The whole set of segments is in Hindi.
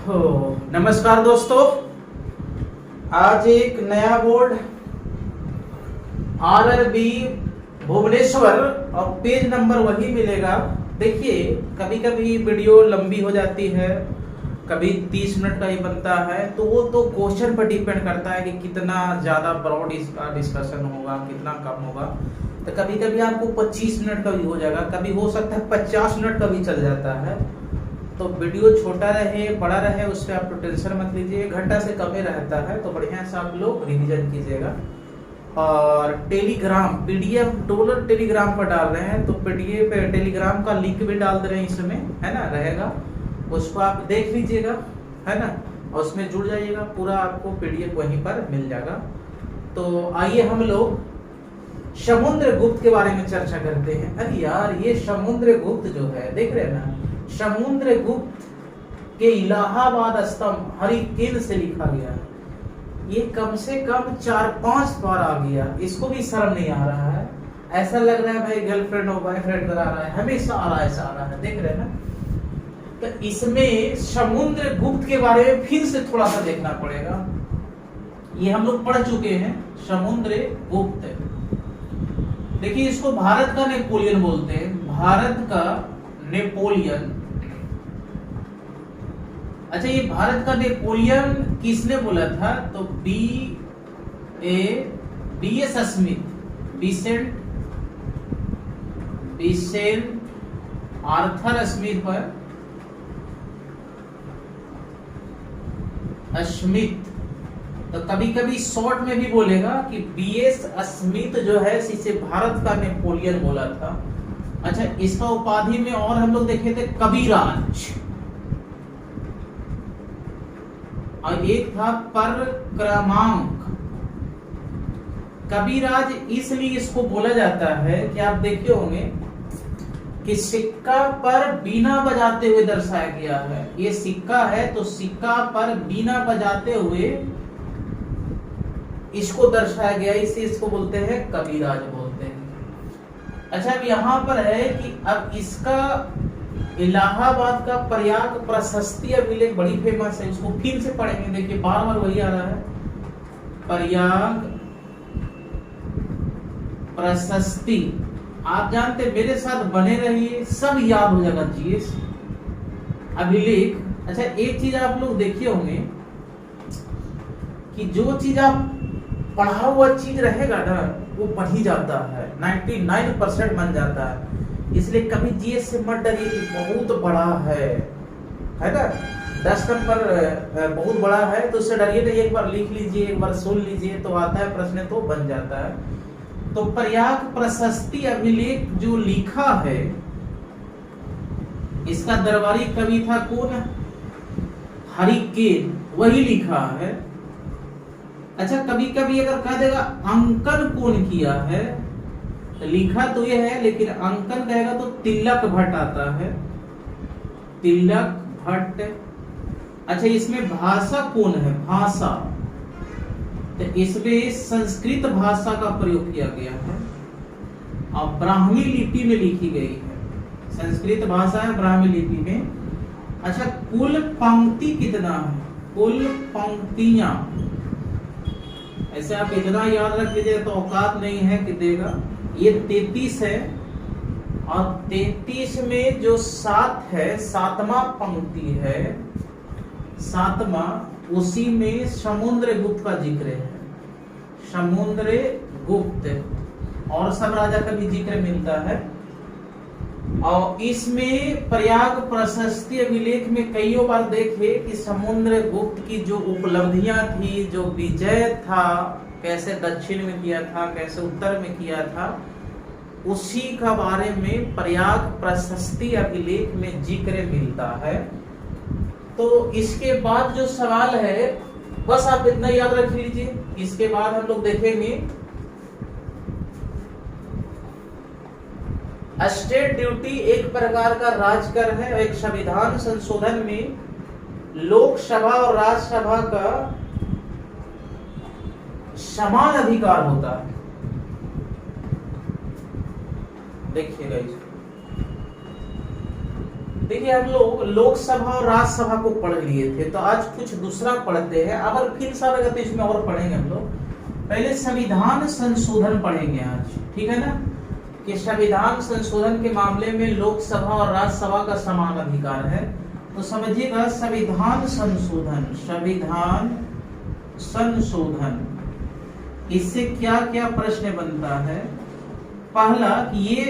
हो नमस्कार दोस्तों। आज एक नया बोर्ड RRB भुवनेश्वर और पेज नंबर वही मिलेगा। देखिए, कभी कभी वीडियो लंबी हो जाती है, कभी 30 मिनट का ही बनता है, तो वो तो क्वेश्चन पर डिपेंड करता है कि कितना ज़्यादा ब्रॉड इसका डिस्कशन होगा, कितना कम होगा। तो कभी कभी आपको 25 मिनट का भी हो जाएगा, कभी हो सकता है 50 मिनट का भी चल जाता है। तो वीडियो छोटा रहे बड़ा रहे उस पर आप टेंशन मत लीजिए, 1 घंटा से कम ही रहता है, तो बढ़िया से आप लोग रिवीजन कीजिएगा। और टेलीग्राम PDF डॉलर टेलीग्राम पर डाल रहे हैं, तो PDF टेलीग्राम का लिंक भी डाल दे रहे हैं इसमें, है ना, रहेगा, उसको आप देख लीजिएगा, है ना, और उसमें जुड़ जाइएगा, पूरा आपको PDF वहीं पर मिल जाएगा। तो आइए हम लोग समुद्रगुप्त के बारे में चर्चा करते हैं। अरे यार, ये समुद्रगुप्त जो है, देख रहे हैं ना, समुद्रगुप्त के इलाहाबाद स्तंभ हरिकेन से लिखा गया है। ये कम से कम 4-5 बार आ गया, इसको भी शर्म नहीं आ रहा है। ऐसा लग रहा है भाई गर्लफ्रेंड और बॉयफ्रेंड करा रहा है, हमेशा आ रहा है, ऐसा आ रहा है, देख रहे हैं ना। तो इसमें समुद्रगुप्त के बारे में फिर से थोड़ा सा देखना पड़ेगा। ये हम लोग पढ़ चुके हैं समुद्रगुप्त। देखिए, इसको भारत का नेपोलियन बोलते हैं, भारत का नेपोलियन। अच्छा, ये भारत का नेपोलियन किसने बोला था? तो BS Smith, Besant Arthur Smith पर स्मिथ। तो कभी कभी शॉर्ट में भी बोलेगा कि BS स्मिथ जो है इसे भारत का नेपोलियन बोला था। अच्छा, इसका उपाधि में और हम लोग देखे थे कविराज, और एक था परक्रमांक। कविराज इसलिए इसको बोला जाता है कि आप देखे होंगे कि सिक्का पर बीना बजाते हुए दर्शाया गया है। ये सिक्का है तो सिक्का पर बीना बजाते हुए इसको दर्शाया गया, इसे इसको बोलते हैं कविराज बोलते हैं। अच्छा, अब यहाँ पर है कि अब इसका इलाहाबाद का प्रयाग प्रशस्ति अभिलेख बड़ी फेमस है, उसको फिर से पढ़ेंगे। देखिए, बार बार वही आ रहा है, प्रयाग प्रशस्ति। आप जानते, मेरे साथ बने रहिए, सब याद हो जाएगा चीज, अभिलेख। अच्छा, एक चीज आप लोग देखे होंगे कि जो चीज आप पढ़ा हुआ चीज रहेगा ना, वो पढ़ी जाता है, 99% बन जाता है। इसलिए कभी GS से मत डरिए कि बहुत बड़ा है ना, 10 नंबर बहुत बड़ा है, तो उससे डरिए नहीं। एक बार लिख लीजिए, एक बार सुन लीजिए, तो आता है प्रश्न, तो बन जाता है। तो प्रयाग प्रशस्ति अभिलेख जो लिखा है, इसका दरबारी कवि था कौन? हरिकेन, वही लिखा है। अच्छा, कभी कभी अगर कह देगा अंकन कौन किया है, तो लिखा तो ये है, लेकिन अंकन कहेगा तो तिलक भट्ट आता है, तिलक भट्ट। अच्छा, इसमें भाषा कौन है? भाषा, तो इसमें संस्कृत भाषा का प्रयोग किया गया है और ब्राह्मी लिपि में लिखी गई है। संस्कृत भाषा है, ब्राह्मी लिपि में। अच्छा, कुल पंक्ति कितना है? कुल पंक्तियां, ऐसे आप इतना याद रख लीजिए तो औकात नहीं है कि देगा। ये 33 है, और 33 में जो 7 है, 7वां पंक्ति है, 7वां, उसी में समुद्रगुप्त का जिक्र है, समुद्रगुप्त, और सब राजा का भी जिक्र मिलता है। और इसमें प्रयाग प्रशस्ति अभिलेख में कई बार देखे कि समुद्रगुप्त की जो उपलब्धियां थी, जो विजय था, कैसे दक्षिण में किया था, कैसे उत्तर में किया था, उसी का बारे में प्रयाग प्रशस्ति अभिलेख में जिक्र मिलता है। तो इसके बाद जो सवाल है, बस आप इतना याद रख लीजिए। इसके बाद हम लोग देखेंगे स्टेट ड्यूटी एक प्रकार का राजकर है, और एक संविधान संशोधन में लोकसभा और राज्यसभा का समान अधिकार होता है। देखिएगा इसको, देखिए हम लोग लोकसभा और राज्यसभा को पढ़ लिए थे, तो आज कुछ दूसरा पढ़ते हैं। अगर फिर से आएगा तो इसमें और पढ़ेंगे हम लोग। पहले संविधान संशोधन पढ़ेंगे आज, ठीक है ना, कि संविधान संशोधन के मामले में लोकसभा और राज्यसभा का समान अधिकार है। तो समझिएगा संविधान संशोधन, संविधान संशोधन, इससे क्या क्या प्रश्न बनता है। पहला कि ये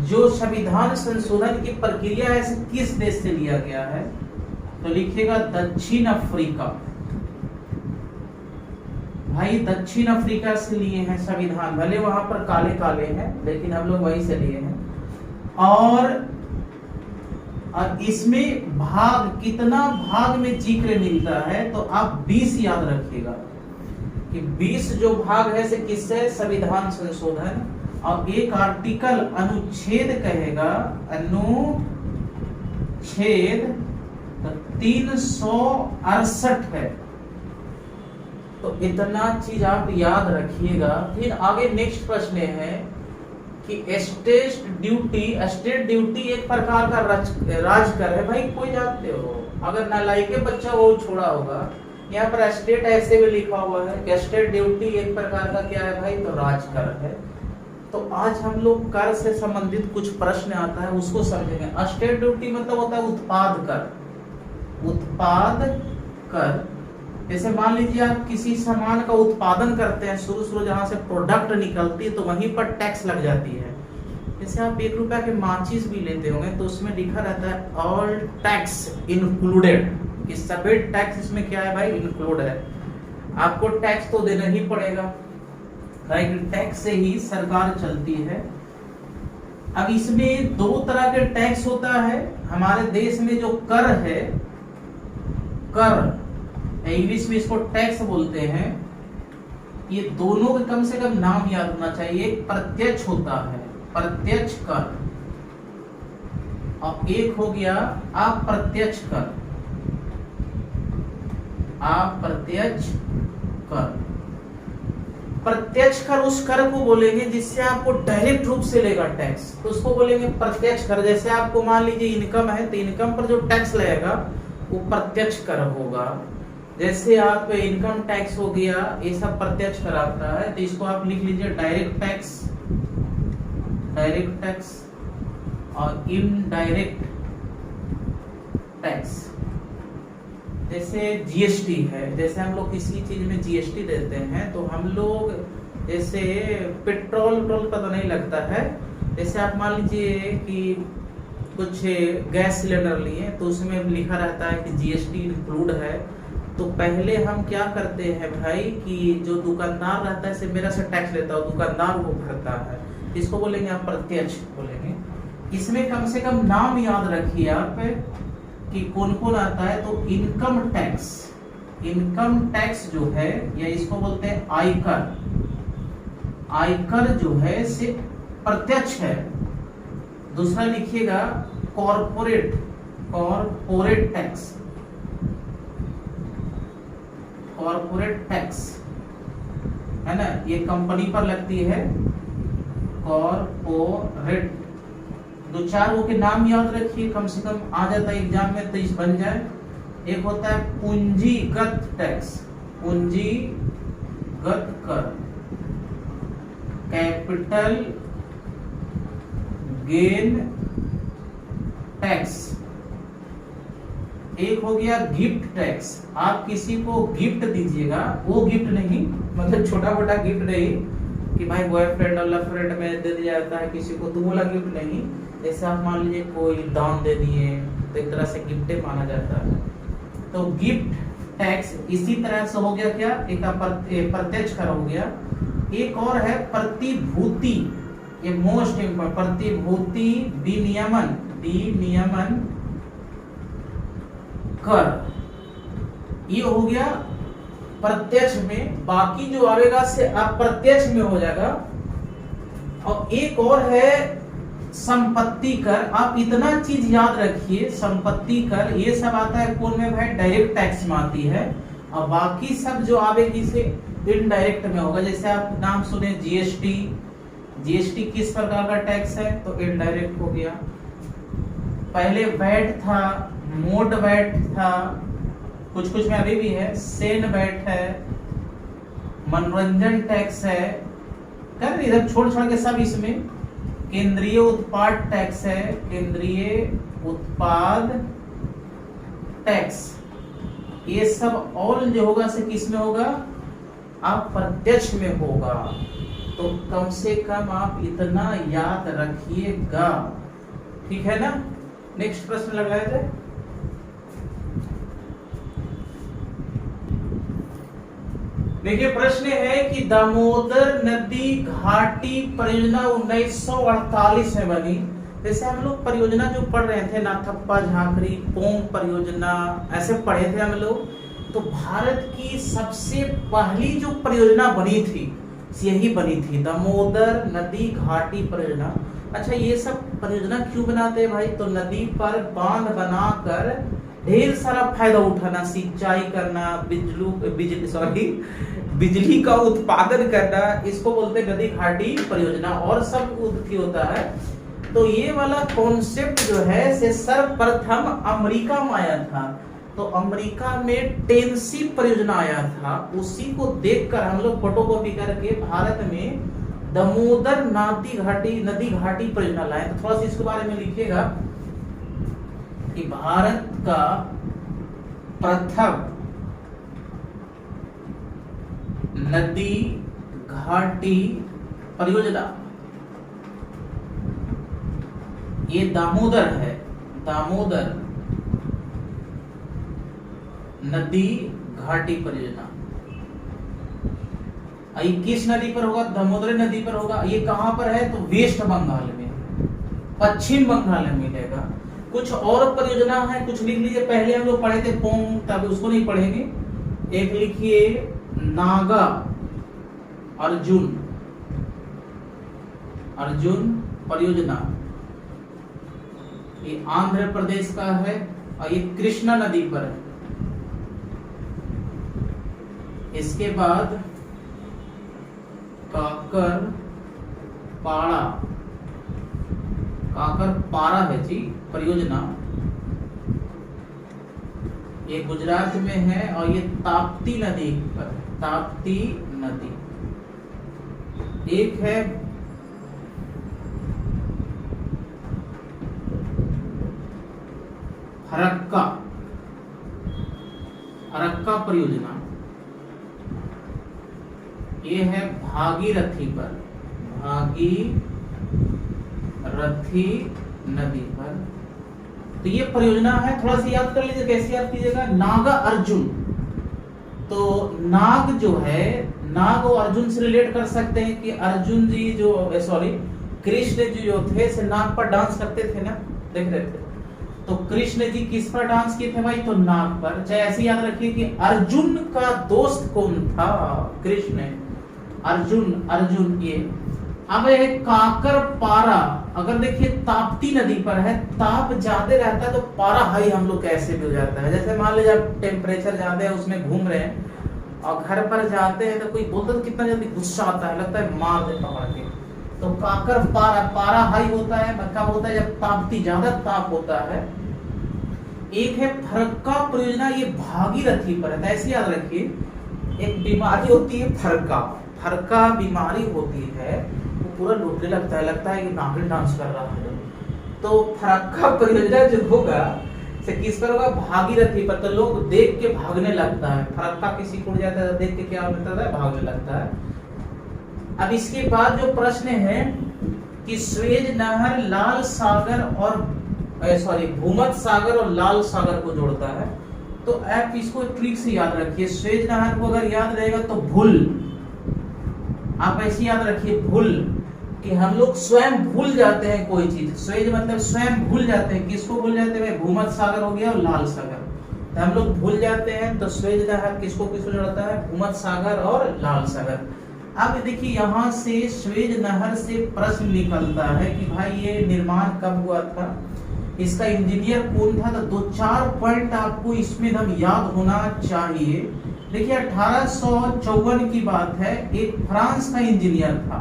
जो संविधान संशोधन की प्रक्रिया है इसे किस देश से लिया गया है, तो लिखिएगा दक्षिण अफ्रीका। भाई दक्षिण अफ्रीका से लिए हैं संविधान, भले वहां पर काले काले हैं लेकिन हम लोग वहीं से लिए हैं। और इसमें भाग, कितना भाग में जिक्र मिलता है, तो आप 20 याद रखिएगा कि 20 जो भाग है से किससे, संविधान संशोधन। और एक आर्टिकल अनुच्छेद कहेगा, अनुच्छेद 368 है। तो इतना चीज आप याद रखिएगा। फिर आगे नेक्स्ट प्रश्न है कि स्टेट ड्यूटी एक प्रकार का राजकर है। भाई कोई जानते हो, अगर नालायक बच्चा वो छोड़ा होगा, यहाँ पर स्टेट ऐसे भी लिखा हुआ है कि स्टेट ड्यूटी एक प्रकार का क्या है भाई, तो राजकर है। तो आज हम लोग कर से संबंधित कुछ प्रश्न आता है उसको समझेंगे। स्टेट ड्यूटी मतलब होता है उत्पाद कर। उत्पाद कर, जैसे मान लीजिए आप किसी सामान का उत्पादन करते हैं, शुरू जहां से प्रोडक्ट निकलती है तो वहीं पर टैक्स लग जाती है। जैसे आप 1 रुपया के माचिस भी लेते होंगे तो उसमें लिखा रहता है ऑल टैक्स इंक्लूडेड, कि सभी टैक्स इसमें क्या है भाई, इंक्लूड है। आपको टैक्स तो देना ही पड़ेगा, टैक्स से ही सरकार चलती है। अब इसमें 2 तरह के टैक्स होता है हमारे देश में। जो कर है, कर इंग्लिश में इसको टैक्स बोलते हैं। ये दोनों के कम से कम नाम याद होना चाहिए। एक प्रत्यक्ष होता है, प्रत्यक्ष कर, और एक हो गया अप्रत्यक्ष कर। अप्रत्यक्ष कर, प्रत्यक्ष कर उस कर को बोलेंगे जिससे आपको डायरेक्ट रूप से लेगा टैक्स, तो उसको बोलेंगे प्रत्यक्ष कर। जैसे आपको मान लीजिए इनकम है तो इनकम पर जो टैक्स लगेगा वो प्रत्यक्ष कर होगा। जैसे आप इनकम टैक्स हो गया, ये सब प्रत्यक्ष कर आता है। तो इसको आप लिख लीजिए डायरेक्ट टैक्स, डायरेक्ट टैक्स और इनडायरेक्ट टैक्स। जैसे जीएसटी है, जैसे हम लोग किसी चीज में जीएसटी देते हैं तो हम लोग, जैसे पेट्रोल का तो नहीं लगता है। जैसे आप मान लीजिए कि कुछ गैस सिलेंडर लिए तो उसमें लिखा रहता है कि जीएसटी इंक्लूड है। तो पहले हम क्या करते हैं भाई कि जो दुकानदार रहता है से मेरा से टैक्स लेता है, दुकानदार वो भरता है। इसको बोलेंगे आप प्रत्यक्ष बोलेंगे। इसमें कम से कम नाम याद रखिए आप कि कौन कौन आता है। तो इनकम टैक्स, इनकम टैक्स जो है या इसको बोलते हैं आयकर। आयकर जो है से प्रत्यक्ष है। दूसरा लिखिएगा corporate, corporate tax, corporate tax है ना, ये कंपनी पर लगती है कॉर्पोरेट। 2-4 वो के नाम याद रखिए, कम से कम आ जाता है एग्जाम में तो इस बन जाए। एक होता है पूंजीगत टैक्स, पूंजीगत कर, कैपिटल गेन टैक्स। एक हो गया गिफ्ट टैक्स, आप किसी को गिफ्ट दीजिएगा, वो गिफ्ट नहीं मतलब छोटा मोटा गिफ्ट नहीं कि भाई बॉयफ्रेंड और लवफ्रेंड में दे दिया जाता है किसी को, तो बोला गिफ्ट नहीं। जैसे आप मान लीजिए कोई दान दे दिए तो एक तरह से गिफ्ट माना जाता है। तो गिफ्ट टैक्स इसी तरह से हो गया क्या, एक प्रत्यक्ष कर हो गया। एक और है प्रतिभूति, ये मोस्ट इम्पोर्टेंट, प्रतिभूति विनियमन, विनियमन कर, ये हो गया प्रत्यक्ष में। बाकी जो आएगा से अप्रत्यक्ष में हो जाएगा। और एक और है संपत्ति कर। आप इतना चीज याद रखिए, संपत्ति कर ये सब आता है कौन में भाई, डायरेक्ट टैक्स में आती है। और बाकी सब जो आवेगी से इनडायरेक्ट में होगा। जैसे आप नाम सुने जीएसटी, जीएसटी किस प्रकार का टैक्स है, तो इनडायरेक्ट हो गया। पहले वैट था, मोड वैट था, कुछ कुछ में अभी भी है, सेन वैट है, मनोरंजन टैक्स है, कर इधर छोड़ छोड़ के सब इसमें, केंद्रीय उत्पाद टैक्स है, केंद्रीय उत्पाद टैक्स, ये सब ऑल जो होगा से किस में होगा, अप्रत्यक्ष में होगा। तो कम से कम आप इतना याद रखिएगा, ठीक है ना। नेक्स्ट प्रश्न लगाया जाए। देखिए प्रश्न है कि दामोदर नदी घाटी परियोजना 1948 में बनी। जैसे हम लोग परियोजना जो पढ़ रहे थे, नाथप्पा झांकरी, पोंग परियोजना, ऐसे पढ़े थे हम लोग। तो भारत की सबसे पहली जो परियोजना बनी थी यही बनी थी, दामोदर नदी घाटी परियोजना। अच्छा, ये सब परियोजना क्यों बनाते हैं भाई? तो नदी पर बांध बनाकर ढेर सारा फायदा उठाना, सिंचाई करना, बिजली का उत्पादन करना, इसको बोलते हैं नदी घाटी परियोजना। और सब कुछ होता है। तो ये वाला कॉन्सेप्ट जो है से सर्वप्रथम अमेरिका में आया था। तो अमेरिका में टेनेसी परियोजना आया था, उसी को देखकर हम लोग फोटोकॉपी करके भारत में दामोदर नदी घाटी परियोजना लाए। तो थोड़ा सा इसके बारे में लिखिएगा कि भारत का प्रथम नदी घाटी परियोजना ये दामोदर है, दामोदर नदी घाटी परियोजना। ये किस नदी पर होगा? दामोदर नदी पर होगा। ये कहां पर है? तो वेस्ट बंगाल में, पश्चिम बंगाल में मिलेगा। कुछ और परियोजना है, कुछ लिख लीजिए। पहले हम लोग पढ़े थे पोंग, तब उसको नहीं पढ़ेंगे। एक लिखिए नागा अर्जुन परियोजना, ये आंध्र प्रदेश का है और ये कृष्णा नदी पर है। इसके बाद काकरपाड़ा है जी परियोजना, ये गुजरात में है और ये ताप्ती नदी पर, ताप्ती नदी। एक है फरक्का परियोजना, ये है भागीरथी पर, भागीरथी नदी पर। तो ये परियोजना है, थोड़ा सा याद कर लीजिए। कैसे याद कीजिएगा? नागा अर्जुन, तो नाग जो है, नाग और अर्जुन से रिलेट कर सकते हैं कि अर्जुन जी जो कृष्ण जी जो थे से नाग पर डांस करते थे ना, देख रहे थे। तो कृष्ण जी किस पर डांस किए थे भाई? तो नाग पर। चाहे ऐसे याद रखिए कि अर्जुन का दोस्त कौन था? कृष्ण। अर्जुन ये। अब है काकरपाड़ा, अगर देखिए ताप्ती नदी पर है, ताप ज्यादा रहता है तो पारा हाई हम लोग कैसे भी हो जाता है। जैसे मान लीजिए आप टेम्परेचर ज्यादा है उसमें घूम रहे हैं और घर पर जाते हैं तो कोई बोलता है कितना जल्दी गुस्सा आता है, लगता है मार दे पकड़ के। तो काकरपाड़ा, पारा हाई होता है, कब होता है? जब ताप्ती ज्यादा ताप होता है। एक है फरक्का परियोजना, ये भागीरथी पर है। ऐसे याद रखिए, एक बीमारी होती है फरक्का बीमारी होती है, वो पूरा लुटने लगता है कि नागिन डांस कर रहा है। तो फरक्का परियोजना जो होगा से किस पर होगा? भागीरथी पर। तो लोग देख के भागने लगता है, फरक्का किसी को जाता है देख के क्या होता है? भागने लगता है। अब इसके बाद जो प्रश्न है कि स्वेज नहर लाल सागर और भूमध्य सागर और लाल सागर को जोड़ता है। तो आप इसको ट्रिक से याद रखिए। स्वेज नहर को अगर याद रहेगा तो भूल, आप ऐसे याद रखिए भूल, कि हम लोग स्वयं भूल जाते हैं कोई चीज। स्वेज मतलब स्वयं भूल जाते हैं। किसको भूल जाते हैं? भूमध्य सागर हो गया और लाल सागर, तो हम लोग भूल जाते हैं। तो स्वेज नहर किसको जोड़ता है? भूमध्य सागर और लाल सागर। अब देखिए यहाँ से स्वेज नहर से प्रश्न निकलता है कि भाई ये निर्माण कब हुआ था, इसका इंजीनियर कौन था। तो 2-4 पॉइंट आपको इसमें हम याद होना चाहिए। देखिए 1854 की बात है, एक फ्रांस का इंजीनियर था,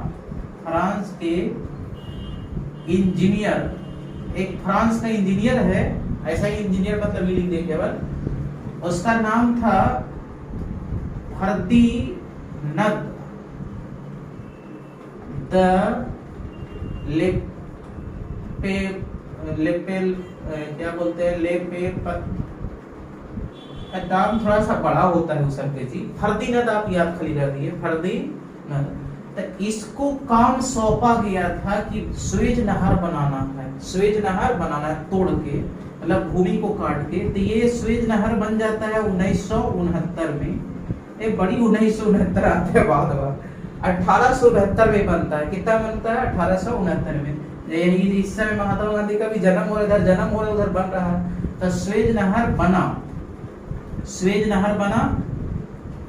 फ्रांस के इंजीनियर एक फ्रांस का इंजीनियर है, ऐसा ही इंजीनियर मतलब ही लिख दे केवल, उसका नाम था फर्दिनंद द लेपेल क्या बोलते हैं, नाम थोड़ा सा बड़ा होता है उस सबके जी, फर्दिनंद आप याद खाली कर दिए, फर्दिनंद। तो इसको काम सौंपा गया था कि स्वेज नहर बनाना है, स्वेज नहर बनाना है तोड़ के, मतलब भूमि को काट के। तो ये स्वेज नहर बन जाता है 1969 में, ये बड़ी 1969 आते हैं बाद 1872 में बनता है। कितना बनता है? 1869 में। यही इस समय महात्मा गांधी का भी जन्म हो रहा, इधर जन्म हो रहा, उधर बन रहा है। तो स्वेज नहर बना, स्वेज नहर बना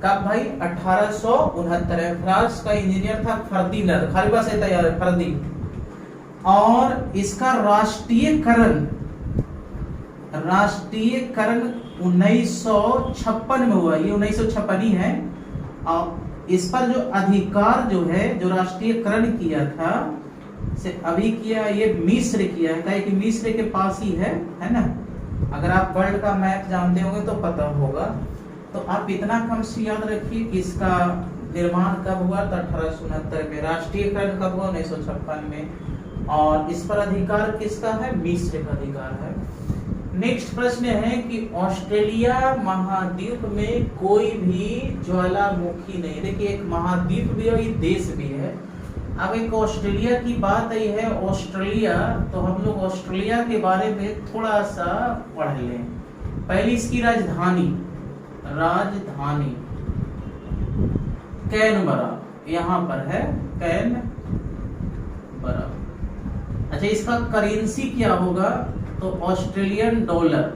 कब भाई? 1869 में। फ्रांस का इंजीनियर था फर्दिनंद, खाली बस है तैयार है फर्दी। और इसका राष्ट्रीयकरण 1956 में हुआ, ये 1956 ही है। और इस पर जो अधिकार जो है, जो राष्ट्रीयकरण किया था से अभी किया, ये मिस्र किया है, कि मिस्र के पास ही है ना। अगर आप वर्ल्ड का मैप जानते होंगे तो पता होगा। तो आप इतना कम से याद रखिए कि इसका निर्माण कब हुआ? तो 1869 में। राष्ट्रीयकरण कब हुआ? 1956 में। और इस पर अधिकार किसका है? मिस्र का अधिकार है। नेक्स्ट प्रश्न है कि ऑस्ट्रेलिया महाद्वीप में कोई भी ज्वालामुखी नहीं। देखिए एक महाद्वीप भी है, एक देश भी है। अब एक ऑस्ट्रेलिया की बात आई है, ऑस्ट्रेलिया, तो हम लोग ऑस्ट्रेलिया के बारे में थोड़ा सा पढ़ लें। पहली इसकी राजधानी कैनबरा, यहाँ पर है कैनबरा। अच्छा इसका करेंसी क्या होगा? तो ऑस्ट्रेलियन डॉलर,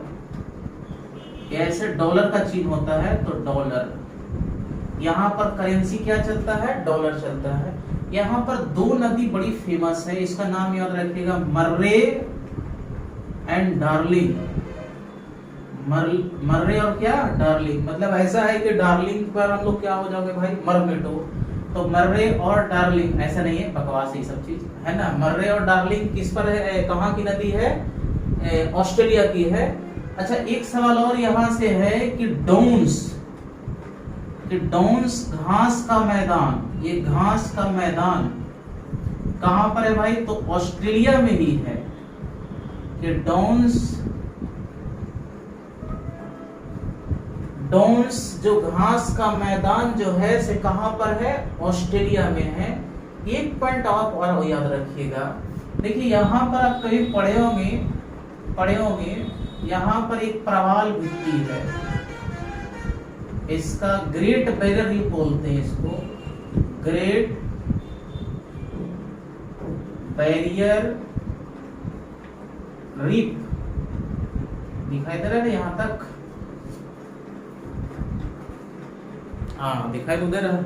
ऐसे डॉलर का चिन्ह होता है तो डॉलर। यहाँ पर करेंसी क्या चलता है? डॉलर चलता है। यहाँ पर दो नदी बड़ी फेमस है, इसका नाम याद रखिएगा, मर्रे एंड डार्लिंग। मर्रे और क्या? डार्लिंग। मतलब ऐसा है कि डार्लिंग पर हम लोग क्या हो जाओगे भाई? मर मिटो। तो मर्रे और डार्लिंग, ऐसा नहीं है, बकवास ये सब चीज है ना। मर्रे और डार्लिंग किस पर है? कहाँ की नदी है? ऑस्ट्रेलिया की है। अच्छा एक सवाल और यहाँ से है कि डाउन्स घास का मैदान, ये घास का मैदान कहां पर है भाई? तो ऑस्ट्रेलिया में ही है कि डाउन्स जो घास का मैदान जो है से कहां पर है? ऑस्ट्रेलिया में है। एक पॉइंट आप और याद रखिएगा, देखिए यहां पर आप कभी पढ़े होंगे यहां पर एक प्रवाल भित्ति है, इसका ग्रेट बैरियर रीफ बोलते हैं, इसको ग्रेट बैरियर रीफ। दिखाई दे रहा है यहां तक? हाँ दिखाई तो दे रहा है।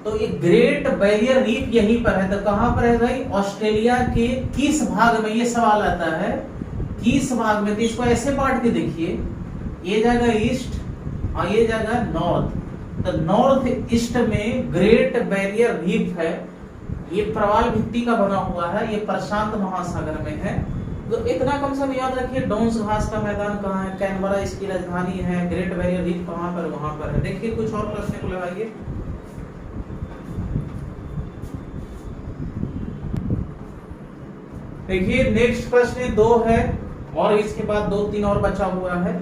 तो ये ग्रेट बैरियर रीफ यहीं पर है। तो कहां पर है भाई? ऑस्ट्रेलिया के किस भाग में? ये सवाल आता है किस भाग में। तो इसको ऐसे बांट के देखिए, ये जगह ईस्ट और ये जगह नॉर्थ। तो नॉर्थ ईस्ट में ग्रेट बैरियर रीफ है, ये प्रवाल भित्ति का बना हुआ है, ये प्रशांत महासागर में है। तो इतना कम से कम याद रखिए, डाउन्स घास का मैदान कहाँ है? कैनबरा इसकी राजधानी है। ग्रेट बैरियर रीफ कहाँ पर? वहां पर है। देखिए कुछ और प्रश्न को लगाइए। देखिए नेक्स्ट प्रश्न 2 है और इसके बाद 2-3 और बचा हुआ है।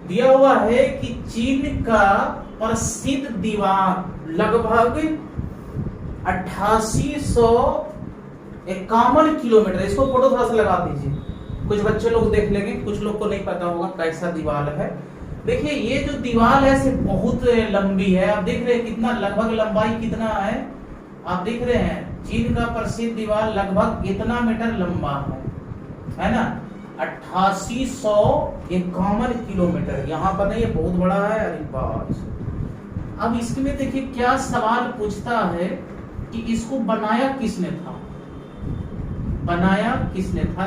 दिया हुआ है कि चीन का प्रसिद्ध दीवार लगभग 8851 किलोमीटर। इसको फोटो थोड़ा सा लगा दीजिए, कुछ बच्चे लोग देख लेंगे, कुछ लोग को नहीं पता होगा कैसा दीवार है। देखिए ये जो दीवार है से बहुत लंबी है। आप देख रहे हैं कितना, लगभग लंबाई कितना है? आप देख रहे हैं चीन का प्रसिद्ध दीवार लगभग इतना मीटर लंबा है ना, 8851 किलोमीटर। यहाँ पर नहीं, ये बहुत बड़ा है। अरे बात, अब इसमें देखिए क्या सवाल पूछता है कि इसको बनाया किसने था?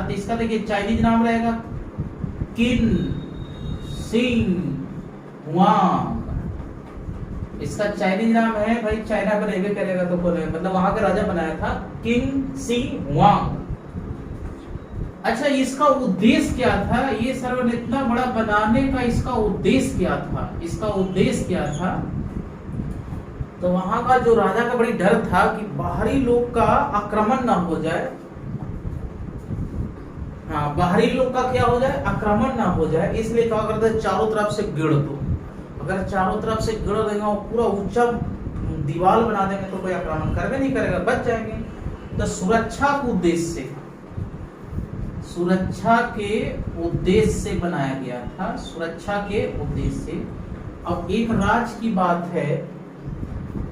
तो इसका देखिए चाइनीज नाम रहेगा किन सिंग हुआंग। इसका चाइनीज नाम है भाई, चाइना में रहने करेगा तो कौन है? मतलब वहां का राजा बनाया था, किंग सी हुआंग। अच्छा, इसका उद्देश्य क्या था? ये सर्वर इतना बड़ा बनाने का इसका उद्देश्य क्या था? इसका उद्देश्य क्या था? तो वहां का जो राजा का बड़ी डर था कि बाहरी लोग का आक्रमण ना हो जाए। हाँ, बाहरी लोग का क्या हो जाए? आक्रमण ना हो जाए। इसलिए क्या करते, चारों तरफ से गिर दो। अगर चारों तरफ से गिर देंगे और पूरा ऊंचा दीवार बना देंगे तो कोई आक्रमण करवे नहीं करेगा, बच जाएंगे। तो सुरक्षा के उद्देश्य से, सुरक्षा के उद्देश्य से बनाया गया था, सुरक्षा के उद्देश्य से। अब एक राज की बात है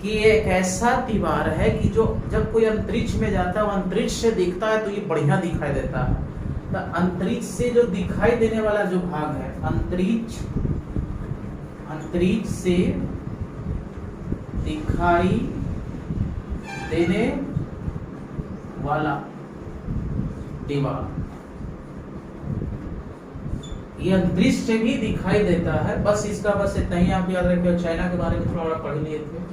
कि एक ऐसा दीवार है कि जो जब कोई अंतरिक्ष में जाता है, वो अंतरिक्ष से दिखता है तो ये बढ़िया दिखाई देता है। तो अंतरिक्ष से जो दिखाई देने वाला जो भाग है, अंतरिक्ष से दिखाई देने वाला दीवार, ये अंतरिक्ष से भी दिखाई देता है। बस इसका बस इतना ही आप याद रखिए। चाइना के बारे में थोड़ा पढ़ लिए थे।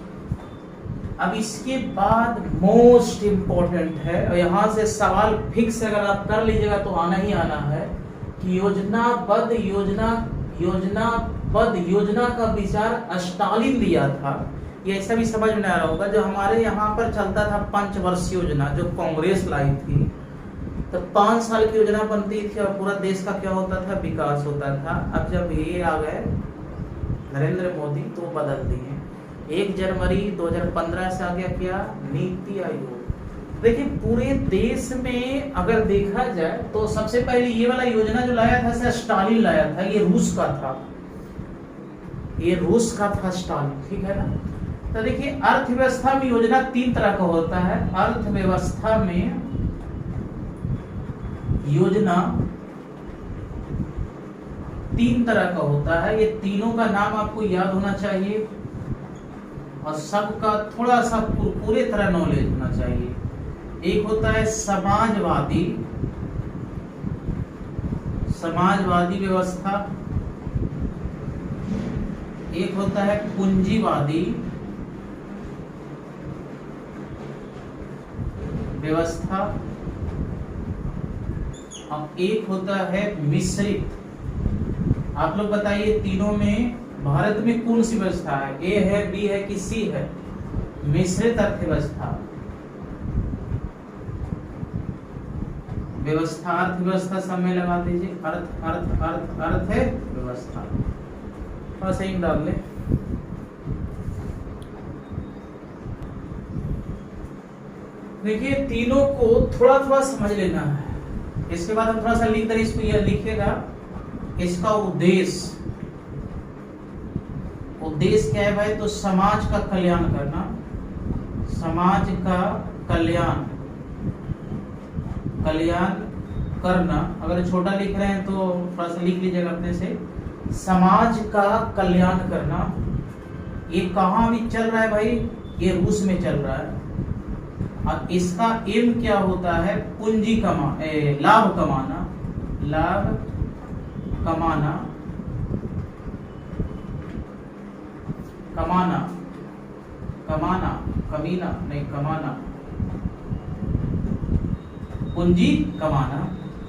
अब इसके बाद मोस्ट इंपॉर्टेंट है, और यहाँ से सवाल फिक्स अगर आप कर लीजिएगा तो आना ही आना है कि योजना का विचार स्टालिन दिया था। ये ऐसा भी समझ में आ रहा होगा, जो हमारे यहाँ पर चलता था पंचवर्षीय योजना, जो कांग्रेस लाई थी। तो 5 साल की योजना बनती थी और पूरा देश का क्या होता था? विकास होता था। अब जब ये आ गए नरेंद्र मोदी तो बदल दिए। 1 जनवरी 2015 से आ गया क्या? नीति आयोग। देखिए पूरे देश में अगर देखा जाए तो सबसे पहले ये वाला योजना जो लाया था स्टालिन लाया था। ये रूस का था, ये रूस का था स्टालिन, ठीक है ना। तो देखिए अर्थव्यवस्था में योजना 3 तरह का होता है। अर्थव्यवस्था में योजना 3 तरह का होता है। ये तीनों का नाम आपको याद होना चाहिए और सबका थोड़ा सा पूरे तरह नॉलेज होना चाहिए। एक होता है समाजवादी व्यवस्था, एक होता है पूंजीवादी व्यवस्था, और एक होता है मिश्रित। आप लोग बताइए तीनों में भारत में कौन सी व्यवस्था है? ए है, बी है कि सी है? मिश्रित अर्थव्यवस्था। अर्थव्यवस्था सब में लगा दीजिए। अर्थ है व्यवस्था, और सही डाल ले। देखिए तीनों को थोड़ा थोड़ा समझ लेना है। इसके बाद हम थोड़ा सा लिख दें, इसको यह लिखिएगा। इसका उद्देश्य क्या है भाई? तो समाज का कल्याण करना, समाज का कल्याण करना। अगर छोटा लिख रहे हैं तो थोड़ा सा लिख लीजिएगा अपने से। समाज का कल्याण करना। ये कहाँ भी चल रहा है भाई? ये रूस में चल रहा है। और इसका एम क्या होता है? लाभ कमाना, पूंजी कमाना।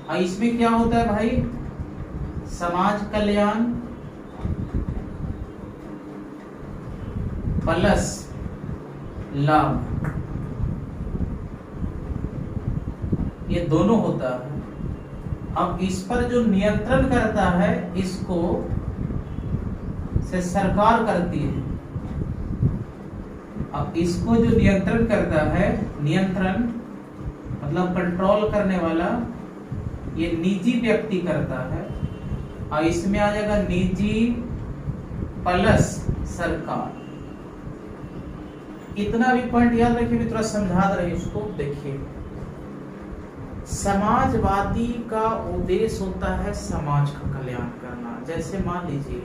और इसमें क्या होता है भाई? समाज कल्याण प्लस लाभ, ये दोनों होता है। अब इस पर जो नियंत्रण करता है इसको से सरकार करती है। अब इसको जो नियंत्रण करता है, नियंत्रण मतलब कंट्रोल करने वाला, ये निजी व्यक्ति करता है। और इसमें आ जाएगा निजी प्लस सरकार। इतना भी पॉइंट याद रखिए, भी थोड़ा समझा रहे उसको। देखिए समाजवादी का उद्देश्य होता है समाज का कल्याण करना। जैसे मान लीजिए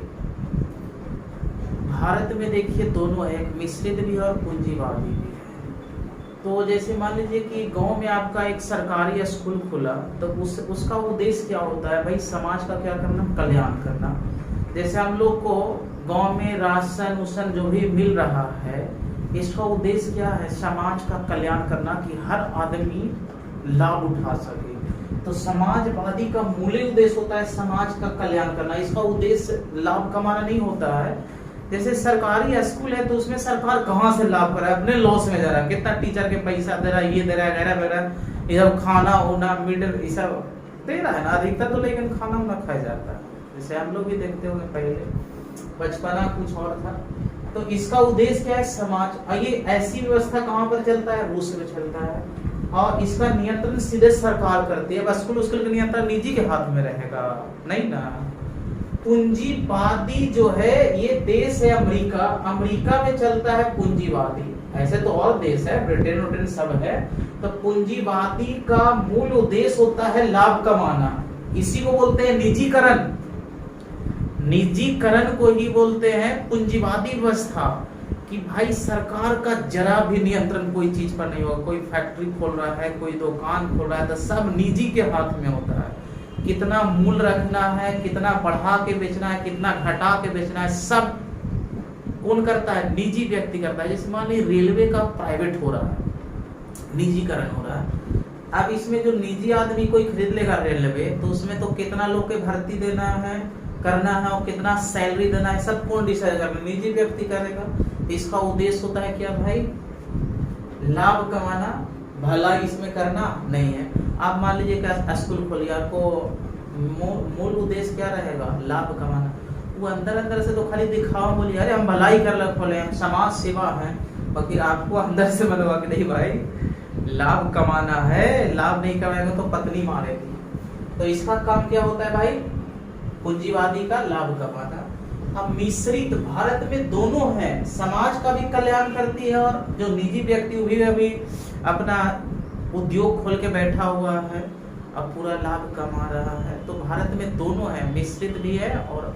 भारत में देखिए दोनों है, एक मिश्रित भी है और पूंजीवादी भी है। तो जैसे मान लीजिए कि गांव में आपका एक सरकारी स्कूल खुला, तो उसका उद्देश्य क्या होता है भाई? समाज का क्या करना? कल्याण करना। जैसे हम लोग को गांव में राशन उसन जो भी मिल रहा है, इसका उद्देश्य क्या है? समाज का कल्याण करना, कि हर आदमी लाभ उठा सके। तो समाजवादी का मूल उद्देश्य होता है समाज का कल्याण करना। इसका उद्देश्य लाभ कमाना नहीं होता है। जैसे सरकारी स्कूल है तो उसमें सरकार कहाँ से लाभ कर रहा है, अपने लॉस में जा रहा है, कितना टीचर के पैसा दे रहा है, ये दे रहा है, वगैरह वगैरह, ये सब खाना होना मिडिल ये सब दे रहा है ना अधिकतर तो, लेकिन खाना वाना खाया जाता है। जैसे हम लोग भी देखते होंगे पहले बचपना कुछ और था। तो इसका उद्देश्य क्या है, समाज। ये ऐसी व्यवस्था कहाँ पर चलता है, रूस में चलता है, और इसका नियंत्रण सीधे सरकार करती है। अब स्कूल का नियंत्रण निजी के हाथ में रहेगा नहीं ना। पूंजीवादी जो है ये देश है अमेरिका, अमेरिका में चलता है पूंजीवादी। ऐसे तो और देश है, ब्रिटेन ब्रिटेन सब है। तो पूंजीवादी का मूल उद्देश्य होता है लाभ कमाना। इसी को बोलते हैं निजीकरण। निजीकरण को ही बोलते हैं पूंजीवादी व्यवस्था, कि भाई सरकार का जरा भी नियंत्रण कोई चीज पर नहीं होगा। कोई फैक्ट्री खोल रहा है, कोई दुकान खोल रहा है, तो सब निजी के हाथ में होता है। कितना मूल्य रखना है, कितना बढ़ा के बेचना है, कितना घटा के बेचना है, सब कौन करता है, निजी व्यक्ति करता है। जैसे मान लीजिए रेलवे का प्राइवेट हो रहा है, निजीकरण हो रहा है। अब इसमें जो निजी आदमी कोई खरीद लेगा रेलवे, तो उसमें तो कितना लोग के भर्ती देना है, करना है, और कितना सैलरी देना है, सब कौन डिसाइड करना, निजी व्यक्ति करेगा। इसका उद्देश्य होता है क्या भाई, लाभ कमाना, भला इसमें करना नहीं है। आप मान लीजिए क्या स्कूल खोलिए, आपको मूल उद्देश्य क्या रहेगा, लाभ कमाना। वो अंदर अंदर से तो खाली दिखावा, बोलिए अरे हम भलाई कर खोले, हम समाज सेवा है, बाकी आपको अंदर से मनवा के नहीं भाई लाभ कमाना है, लाभ नहीं कमाएगा तो पत्नी मारेगी। तो इसका काम क्या होता है भाई, पूंजीवादी का लाभ कमाना। अब मिश्रित भारत में दोनों है, समाज का भी कल्याण करती है, और जो निजी व्यक्ति भी अभी अपना उद्योग खोल के बैठा हुआ है, अब पूरा लाभ कमा रहा है। तो भारत में दोनों है, मिश्रित भी है और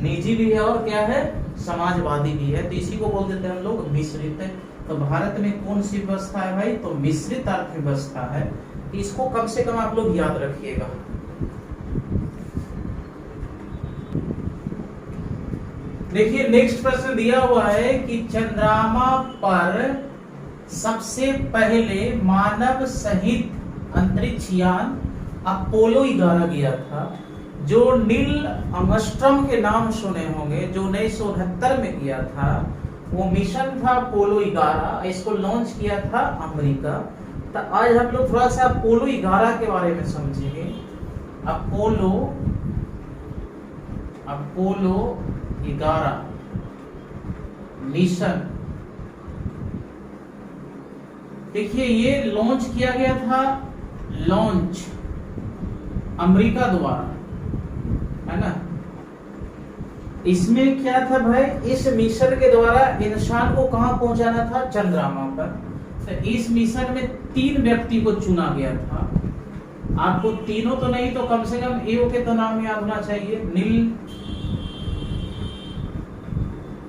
निजी भी है, और क्या है, समाजवादी भी है। तो इसी को बोल देते हैं हम लोग मिश्रित। तो भारत में कौन सी व्यवस्था है भाई, तो मिश्रित अर्थव्यवस्था है। इसको कम से कम आप लोग याद रखिएगा। देखिए नेक्स्ट प्रश्न दिया हुआ है कि चंद्रमा पर सबसे पहले मानव सहित अंतरिक्ष यान अपोलो 11 गया था, जो नील आर्मस्ट्रांग के नाम सुने होंगे, जो 1969 में किया था। वो मिशन था अपोलो 11, इसको लॉन्च किया था अमेरिका। तो आज हम लोग थोड़ा सा अपोलो 11 के बारे में समझेंगे। अपोलो 11 मिशन, देखिए ये लॉन्च किया गया था, लॉन्च अमेरिका द्वारा, है ना। इसमें क्या था भाई, इस मिशन के द्वारा इंसान को कहां पहुंचाना था, चंद्रमा पर। तो इस मिशन में 3 व्यक्ति को चुना गया था। आपको तीनों तो नहीं तो कम से कम एक के तो नाम याद होना चाहिए, नील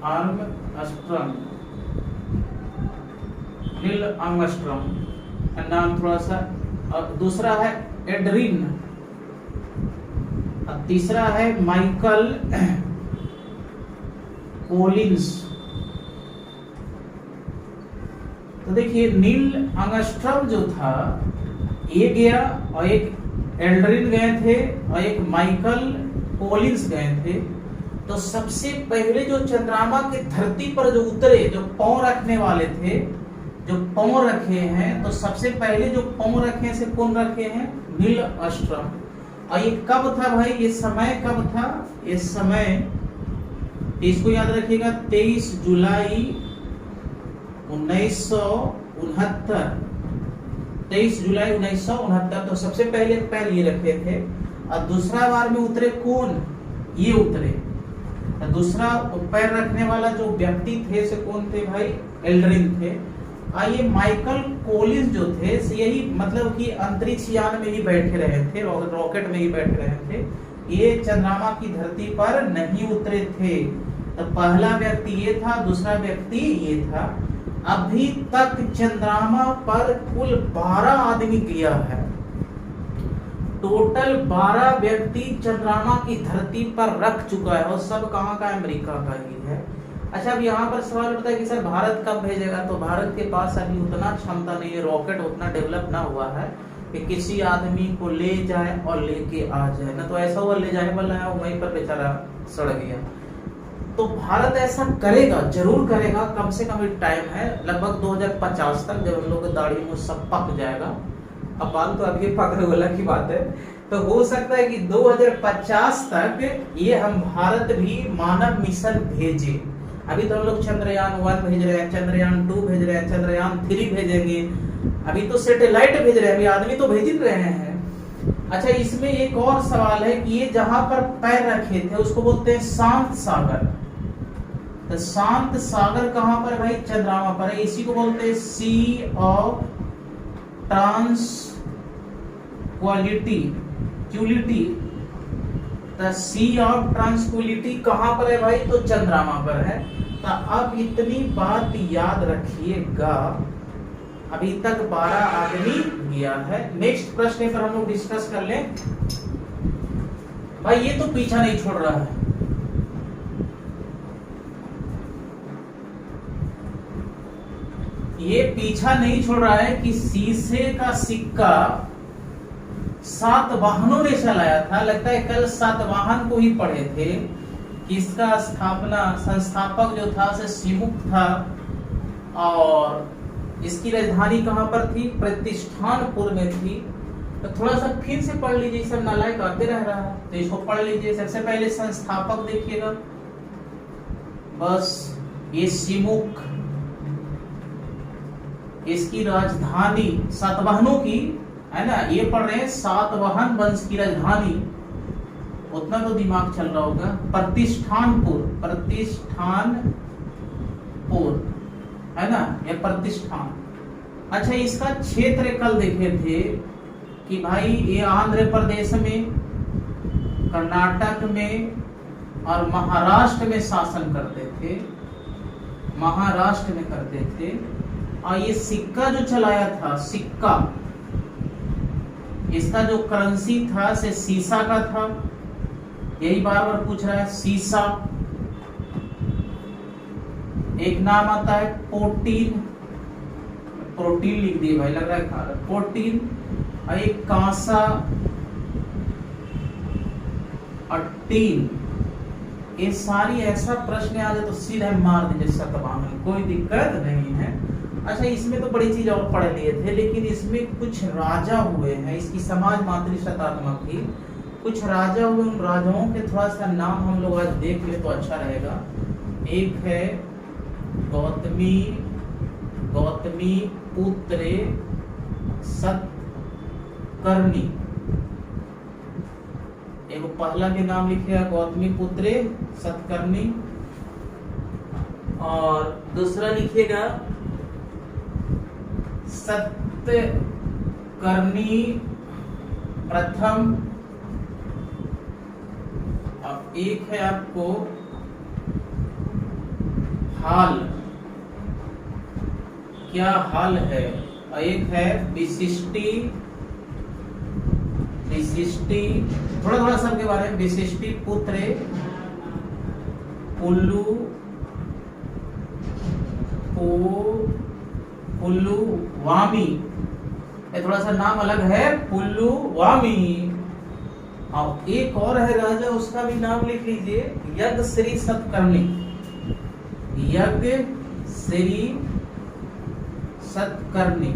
आर्मस्ट्रांग, नील आर्मस्ट्रांग नाम थोड़ा सा, और दूसरा है एड्रिन, और तीसरा है माइकल कोलिंस। तो देखिए नील आर्मस्ट्रांग जो था ये गया, और एक एल्ड्रिन गए थे, और एक माइकल कोलिंस गए थे। तो सबसे पहले जो चंद्रमा की धरती पर जो उतरे, जो पांव रखने वाले थे, जो पांव रखे हैं, तो सबसे पहले जो पांव रखे से कौन रखे हैं, नील आर्मस्ट्रांग। और ये कब था भाई, ये समय कब था, ये समय इसको याद रखिएगा, 23 जुलाई 1969, 23 जुलाई 1969। तो सबसे पहले पैर ये रखे थे, और दूसरा बार में उतरे कौन, ये उतरे। तो दूसरा पैर रखने वाला जो व्यक्ति थे से कौन थे भाई, एल्ड्रिन थे। ये माइकल कोलिंस जो थे यही मतलब कि अंतरिक्ष यान में ही बैठे रहे थे, रॉकेट में ही बैठे रहे थे, ये चंद्रमा की धरती पर नहीं उतरे थे। तो पहला व्यक्ति ये था, दूसरा व्यक्ति ये था। अभी तक चंद्रमा पर कुल 12 आदमी गया है, टोटल 12 व्यक्ति चंद्रमा की धरती पर रख चुका है, और सब कहाँ का, अमेरिका का ही है। अच्छा अब यहाँ पर सवाल उठता है कि सर भारत कब भेजेगा, तो भारत के पास अभी उतना क्षमता नहीं है, रॉकेट उतना डेवलप ना हुआ है। कि किसी आदमी को ले जाए और लेके आ जाए, ना तो ऐसा हुआ ले जाने वाला है वहीं पर बेचारा सड़ गया। तो भारत ऐसा करेगा, जरूर करेगा, कम से कम टाइम है लगभग 2050 तक, जब हम लोग दाढ़ी में सब पक जाएगा। अब बाल तो अभी पकने वाला की बात है, तो हो सकता है कि 2050 तक ये हम भारत भी मानव मिशन भेजे। अभी तो हम लोग चंद्रयान 1 भेज रहे हैं, चंद्रयान 2 भेज रहे हैं, चंद्रयान 3 भेजेंगे, अभी तो सैटेलाइट भेज रहे हैं, अभी आदमी तो भेज ही रहे हैं। अच्छा, इसमें एक और सवाल है कि ये जहां पर पैर रखे थे उसको बोलते हैं शांत सागर। तो शांत सागर कहां पर भाई? चंद्रमा पर है। इसी को बोलते हैं सी ऑफ ट्रांसक्वालिटी। तो सी ऑफ ट्रांसक्वालिटी कहां पर है भाई? तो चंद्रमा पर है। तो अब इतनी बात याद रखिएगा, अभी तक 12 आदमी गया है। नेक्स्ट प्रश्न पर हम लोग डिस्कस कर लें। भाई ये तो पीछा नहीं छोड़ रहा है, ये पीछा नहीं छोड़ रहा है कि शीशे का सिक्का सातवाहनों ने चलाया था। लगता है कल सातवाहन को ही पढ़े थे कि इसका संस्थापक जो था से सिमुक था, और इसकी राजधानी कहां पर थी? प्रतिष्ठानपुर में थी। तो थोड़ा सा फिर से पढ़ लीजिए, सब नालायक आते रह रहा है, तो इसको पढ़ लीजिए। सबसे पहले संस्थापक देखिएगा, बस ये सिमुक, इसकी राजधानी सातवाहनों की है ना, ये पढ़ रहे हैं सातवाहन वंश की राजधानी, उतना तो दिमाग चल रहा होगा। प्रतिष्ठानपुर है ना, ये प्रतिष्ठान। अच्छा, इसका क्षेत्र कल देखे थे कि भाई ये आंध्र प्रदेश में, कर्नाटक में और महाराष्ट्र में शासन करते थे, महाराष्ट्र में करते थे। और ये सिक्का जो चलाया था, सिक्का, इसका जो करेंसी था से सीसा का था। यही बार बार पूछ रहा है, सीसा। एक नाम आता है प्रोटीन, प्रोटीन लिख दिए भाई, लग रहा है खा रहा, प्रोटीन। और एक कांसा और टीन। ये सारी ऐसा प्रश्न आ जाए तो सीधा मार दीजिए सतवाहन, कोई दिक्कत नहीं है। अच्छा, इसमें तो बड़ी चीज और पढ़ लिए थे, लेकिन इसमें कुछ राजा हुए हैं, इसकी समाज मातृ शतात्मक की कुछ राजा हुए, उन राजाओं के थोड़ा सा नाम हम लोग आज देख ले तो अच्छा रहेगा। एक है गौतमी पुत्र सतकर्णी, एक पहला के नाम लिखेगा गौतमी पुत्र सतकर्णी, और दूसरा लिखेगा सत्यकर्णी प्रथम। अब एक है आपको हाल, क्या हाल है, और एक है विशिष्टि, थोड़ा थोड़ा सबके बारे में। विशिष्टि पुत्र पुल्लुवामी, थोड़ा सा नाम अलग है, पुल्लुवामी। और एक और है राजा, उसका भी नाम लिख लीजिए, यज्ञ श्री सतकर्णी। यज्ञ श्री सतकर्णी।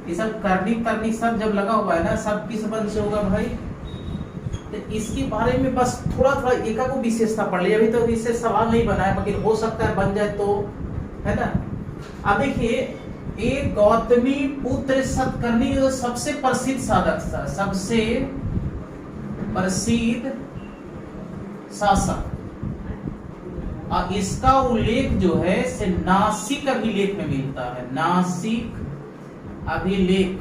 ये सब करनी सब जब लगा हुआ है ना, सब किस वंश से होगा भाई? तो इसके बारे में बस थोड़ा थोड़ा एक को विशेषता पढ़ लिया। अभी तो इससे सवाल नहीं बना है, मगर हो सकता है बन जाए तो, है ना। अब देखिए, एक गौतमी पुत्र सतकर्णी जो सबसे प्रसिद्ध साधक था, सबसे प्रसिद्ध शासक, और इसका उल्लेख जो है से नासिक अभिलेख में मिलता है, नासिक अभिलेख।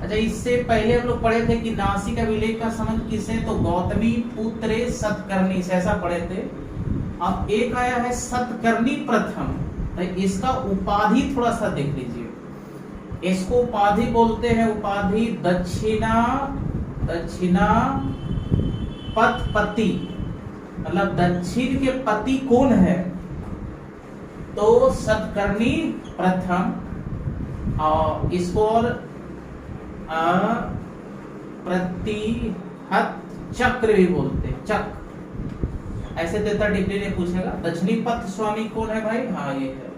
अच्छा, इससे पहले हम लोग पढ़े थे कि नासिक अभिलेख का संबंध किससे? तो गौतमी पुत्र सतकर्णी से, ऐसा पढ़े थे। अब एक आया है सतकर्णी प्रथम, तो इसका उपाधि थोड़ा सा देख लीजिए। इसको उपाधि बोलते हैं, उपाधि दक्षिणा पथपति, मतलब दक्षिण के पति कौन है? तो सतकर्णी प्रथम। और इसको और अप्रतिहत चक्र भी बोलते हैं, चक्र। ऐसे देता डिग्री ने पूछेगा। दक्षिणी पथ स्वामी कौन है भाई? हाँ ये है।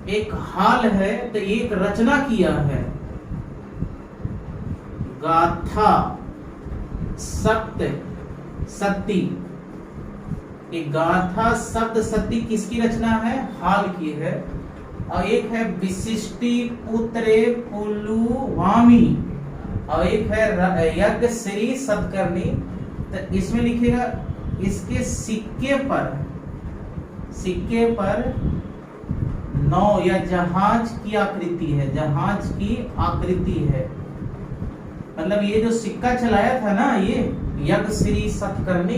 एक हाल है तो एक रचना किया है। गाथा सप्त सती, एक गाथा सप्त सती किसकी रचना है? हाल की है। और एक है विशिष्टि पुत्रे पुलुवामी, और एक है यज्ञ श्री सतकर्णी। तो इसमें लिखेगा इसके सिक्के पर नौ या जहाज की आकृति है, जहाज की आकृति है। मतलब ये जो सिक्का चलाया था ना ये यज्ञ श्री सतकर्णी,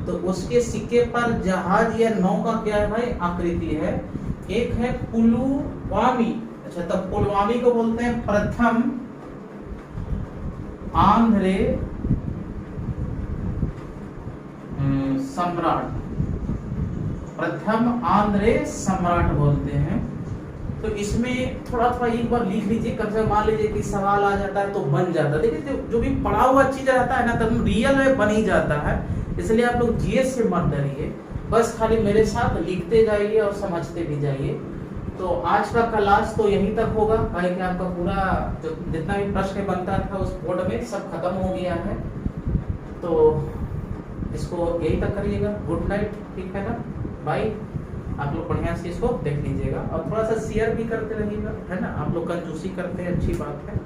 तो उसके सिक्के पर जहाज या नौ का क्या है भाई? आकृति है। एक है पुलुवामी। अच्छा, तो पुलवामी को बोलते हैं प्रथम आंध्र सम्राट, प्रथम आंध्र सम्राट बोलते हैं। तो इसमें थोड़ा थोड़ा एक बार लिख लीजिए, कम से कम मान लीजिए कि सवाल आ जाता है तो बन जाता है। देखिए जो भी पढ़ा हुआ चीज रहता है ना तो रियल में बन ही जाता है। इसलिए आप लोग जीएस से मत डरिए, बस खाली मेरे साथ लिखते जाइए और समझते भी जाइए। तो आज का क्लास तो यहीं तक होगा, कि आपका पूरा जो जितना भी प्रश्न बनता था उस बोर्ड में सब खत्म हो गया है। तो इसको यहीं तक करिएगा। गुड नाइट, ठीक है ना, बाय। आप लोग बढ़िया से इसको देख लीजिएगा और थोड़ा सा शेयर भी करते रहिएगा, है ना। आप लोग कंजूसी करते हैं, अच्छी बात है।